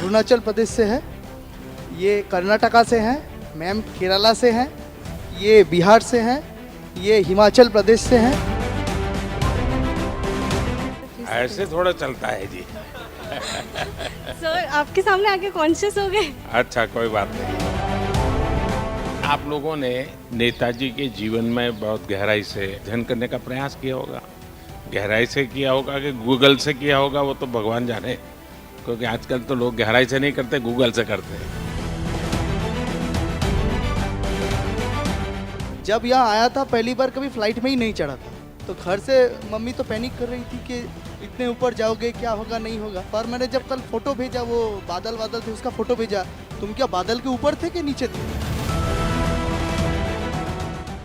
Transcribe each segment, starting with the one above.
अरुणाचल प्रदेश से है, ये कर्नाटका से हैं, मैम केरला से हैं, ये बिहार से हैं, ये हिमाचल प्रदेश से हैं। ऐसे थोड़ा चलता है जी। सर आपके सामने आके कॉन्शियस हो गए। अच्छा, कोई बात नहीं। आप लोगों ने नेताजी के जीवन में बहुत गहराई से अध्ययन करने का प्रयास किया होगा। गहराई से किया होगा कि गूगल से किया होगा, वो तो भगवान जाने, क्योंकि आजकल तो लोग गहराई से नहीं करते, गूगल से करते हैं। जब यहाँ आया था पहली बार कभी फ्लाइट में ही नहीं चढ़ा था, तो घर से मम्मी तो पैनिक कर रही थी कि इतने ऊपर जाओगे, क्या होगा नहीं होगा। पर मैंने जब कल फोटो भेजा, वो बादल थे, उसका फोटो भेजा, तुम क्या बादल के ऊपर थे कि नीचे थे?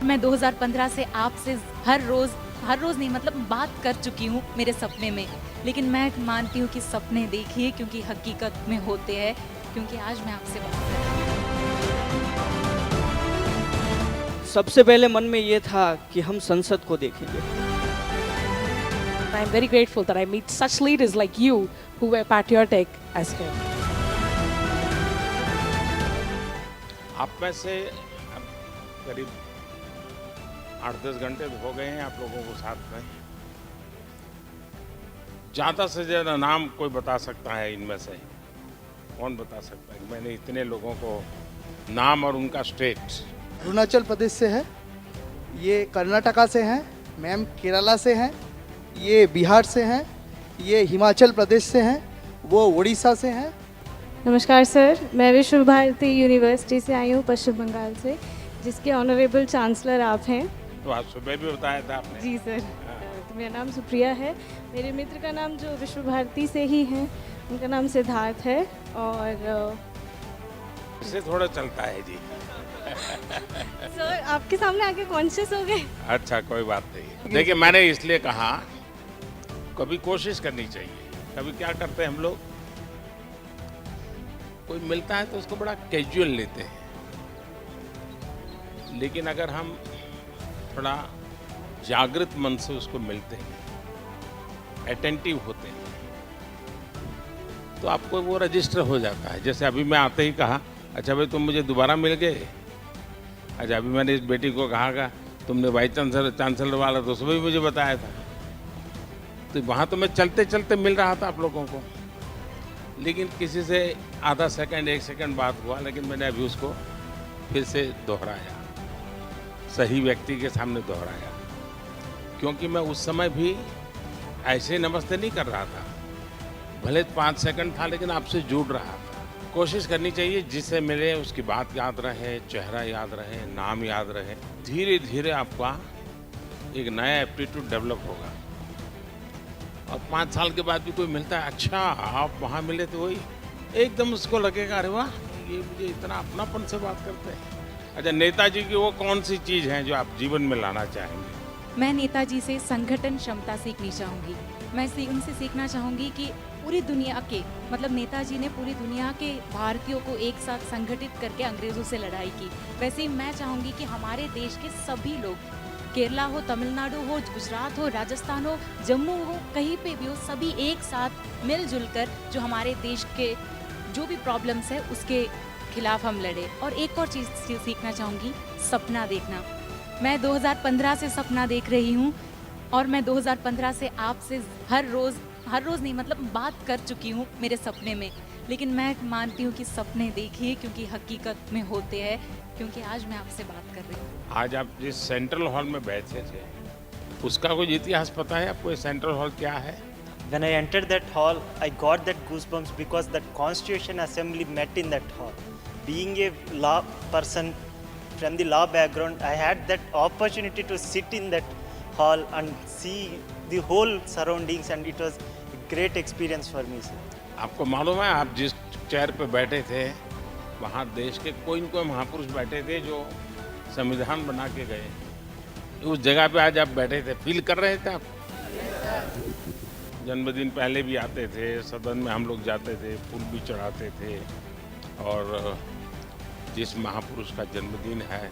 मैं 2015 से आपसे हर रोज नहीं मतलब बात कर चुकी हूँ मेरे सपने में, लेकिन मैं मानती हूँ कि सपने देखिए क्योंकि हकीकत में होते हैं, क्योंकि आज मैं आपसे बात कर रही हूँ। सबसे पहले मन में ये था कि हम संसद को देखेंगे। I'm very grateful that I meet such leaders like you who were patriotic as him. आप में से अब करीब 8-10 घंटे हो गए हैं आप लोगों को साथ में। ज़्यादा से ज़्यादा नाम कोई बता सकता है इनमें से? कौन बता सकता है? मैंने इतने लोगों को नाम और उनका स्टेट। अरुणाचल प्रदेश से है, ये कर्नाटका से हैं, मैम केरला से हैं, ये बिहार से हैं, ये हिमाचल प्रदेश से हैं, वो उड़ीसा से हैं। नमस्कार सर, मैं विश्व भारती यूनिवर्सिटी से आई हूँ, पश्चिम बंगाल से, जिसके ऑनरेबल चांसलर आप हैं। तो आज सुबह भी बताया था आपने। जी सर। तो मेरा नाम सुप्रिया है, मेरे मित्र का नाम जो विश्व भारती से ही हैं, उनका नाम सिद्धार्थ है। और इससे थोड़ा चलता है जी। सर आपके सामने आके कॉन्शियस हो गए। अच्छा, कोई बात नहीं। देखिए, मैंने इसलिए कहा कभी कोशिश करनी चाहिए। कभी क्या करते हैं हम लोग, कोई मिलता है तो उसको बड़ा कैजुअल लेते हैं, लेकिन अगर हम थोड़ा जागृत मन से उसको मिलते हैं, अटेंटिव होते हैं, तो आपको वो रजिस्टर हो जाता है। जैसे अभी मैं आते ही कहा, अच्छा भाई तुम मुझे दोबारा मिल गए। अच्छा, अभी मैंने इस बेटी को कहा तुमने वाइस चांसलर वाला तो सुबह भी मुझे बताया था। तो वहाँ तो मैं चलते चलते मिल रहा था आप लोगों को, लेकिन किसी से आधा सेकंड 1 सेकंड बात हुआ, लेकिन मैंने अभी उसको फिर से दोहराया, सही व्यक्ति के सामने दोहराया, क्योंकि मैं उस समय भी ऐसे नमस्ते नहीं कर रहा था। भले 5 सेकंड था, लेकिन आपसे जुड़ रहा था। कोशिश करनी चाहिए जिससे मिले उसकी बात याद रहे, चेहरा याद रहे, नाम याद रहे। धीरे धीरे आपका एक नया एप्टीट्यूड डेवलप होगा। और 5 साल के बाद भी कोई मिलता है, अच्छा आप वहाँ मिले तो वही, एकदम उसको लगेगा अरे वाह, ये मुझे इतना अपनापन से बात करते हैं। अच्छा, नेताजी की वो कौन सी चीज़ है जो आप जीवन में लाना चाहेंगे? मैं नेताजी से संगठन क्षमता सीखनी चाहूँगी। मैं उनसे सीखना चाहूँगी कि पूरी दुनिया के मतलब नेताजी ने पूरी दुनिया के भारतीयों को एक साथ संगठित करके अंग्रेज़ों से लड़ाई की। वैसे ही मैं चाहूँगी कि हमारे देश के सभी लोग, केरला हो, तमिलनाडु हो, गुजरात हो, राजस्थान हो, जम्मू हो, कहीं पे भी हो, सभी एक साथ मिलजुल कर जो हमारे देश के जो भी प्रॉब्लम्स है उसके खिलाफ हम लड़े। और एक और चीज़ सीखना चाहूँगी, सपना देखना। मैं 2015 से सपना देख रही हूँ, और मैं 2015 से आपसे हर रोज़ नहीं मतलब बात कर चुकी हूँ मेरे सपने में, लेकिन मैं मानती हूँ कि सपने देखिए क्योंकि हकीकत में होते हैं, क्योंकि आज मैं आपसे बात कर रही हूँ। आज आप जिस सेंट्रल हॉल में बैठे थे, उसका कोई इतिहास पता है आपको? सेंट्रल हॉल क्या है? When I entered that hall, I got that goosebumps because that Constitution Assembly met in that hall. Being a law person from the law background, I had that opportunity to sit in that hall and see the whole surroundings, and it was a great experience for me, sir. आपको मालूम है, आप जिस chair पे बैठे थे वहाँ देश के कोई न कोई महापुरुष बैठे थे जो संविधान बना के गए। उस जगह पे आज आप बैठे थे, फील कर रहे थे आप? जन्मदिन पहले भी आते थे, सदन में हम लोग जाते थे, फूल भी चढ़ाते थे, और जिस महापुरुष का जन्मदिन है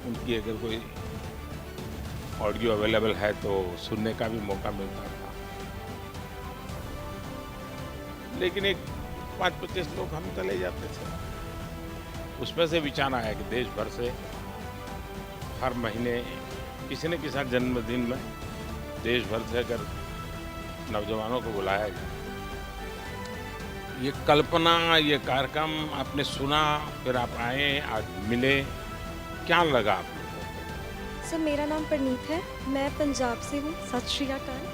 उनकी अगर कोई ऑडियो अवेलेबल है तो सुनने का भी मौका मिलता था। लेकिन एक 25 लोग हम चले जाते थे। उसमें से विचार आया कि देश भर से हर महीने किसी न किसी जन्मदिन में देश भर से अगर नौजवानों को बुलाया जाए। ये कल्पना, ये कार्यक्रम आपने सुना, फिर आप आए, आज मिले, क्या लगा आपको? सर मेरा नाम परनीत है, मैं पंजाब से हूँ। सत श्री अकाल।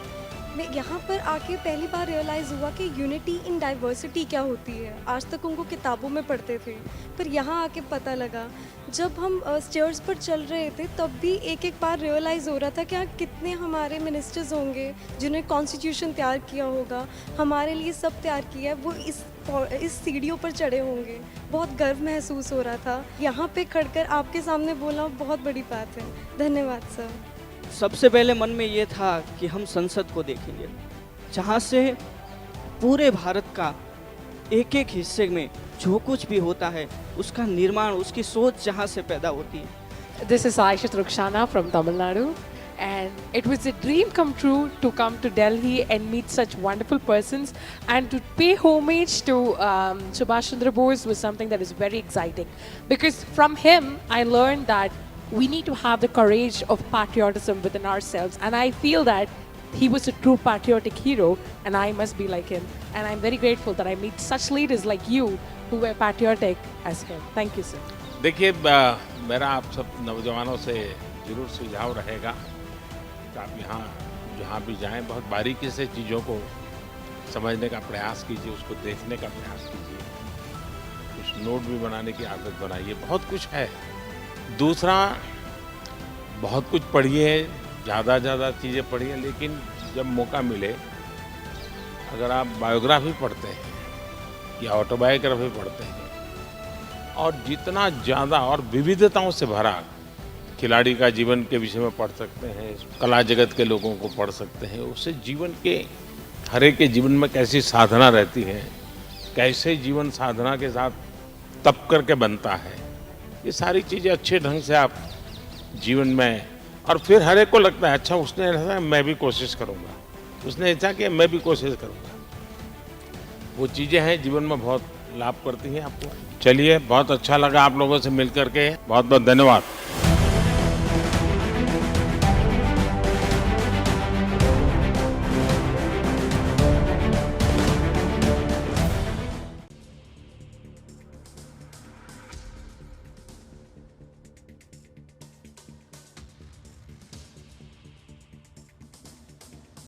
मैं यहाँ पर आके पहली बार रियलाइज़ हुआ कि यूनिटी इन डाइवर्सिटी क्या होती है। आज तक उनको किताबों में पढ़ते थे, पर यहाँ आके पता लगा। जब हम स्टेयर्स पर चल रहे थे तब भी एक एक बार रियलाइज़ हो रहा था कि यहाँ कितने हमारे मिनिस्टर्स होंगे जिन्होंने कॉन्स्टिट्यूशन तैयार किया होगा, हमारे लिए सब तैयार किया है, वो इस सीढ़ियों पर चढ़े होंगे। बहुत गर्व महसूस हो रहा था। यहाँ पे खड़कर आपके सामने बोलना बहुत बड़ी बात है। धन्यवाद सर। सबसे पहले मन में ये था कि हम संसद को देखेंगे, जहाँ से पूरे भारत का एक एक हिस्से में जो कुछ भी होता है उसका निर्माण, उसकी सोच जहाँ से पैदा होती है। This is Aisha Rukshana from Tamil Nadu, and it was a dream come true to come to Delhi and meet such wonderful persons, and to pay homage to Subhash Chandra Bose was something that is very exciting, because from him I learned that we need to have the courage of patriotism within ourselves, and I feel that he was a true patriotic hero, and I must be like him, and I'm very grateful that I meet such leaders like you who were patriotic as him. Thank you, sir. देखिए, मेरा आप सब नौजवानों से जरूर सुझाव रहेगा कि आप यहाँ जहाँ भी जाएं बहुत बारीकी से चीज़ों को समझने का प्रयास कीजिए, उसको देखने का प्रयास कीजिए, कुछ नोट भी बनाने की आदत बनाइए। बहुत कुछ है। दूसरा, बहुत कुछ पढ़िए, ज़्यादा चीज़ें पढ़िए, लेकिन जब मौका मिले अगर आप बायोग्राफी पढ़ते हैं या ऑटोबायोग्राफी पढ़ते हैं और जितना ज़्यादा और विविधताओं से भरा खिलाड़ी का जीवन के विषय में पढ़ सकते हैं, कला जगत के लोगों को पढ़ सकते हैं, उससे जीवन के हर एक के जीवन में कैसी साधना रहती है, कैसे जीवन साधना के साथ तप करके बनता है, ये सारी चीज़ें अच्छे ढंग से आप जीवन में, और फिर हर एक को लगता है अच्छा उसने ऐसा मैं भी कोशिश करूँगा, उसने ऐसा किया मैं भी कोशिश करूँगा। वो चीज़ें हैं जीवन में बहुत लाभ करती हैं आपको। चलिए, बहुत अच्छा लगा आप लोगों से मिल करके, बहुत बहुत धन्यवाद।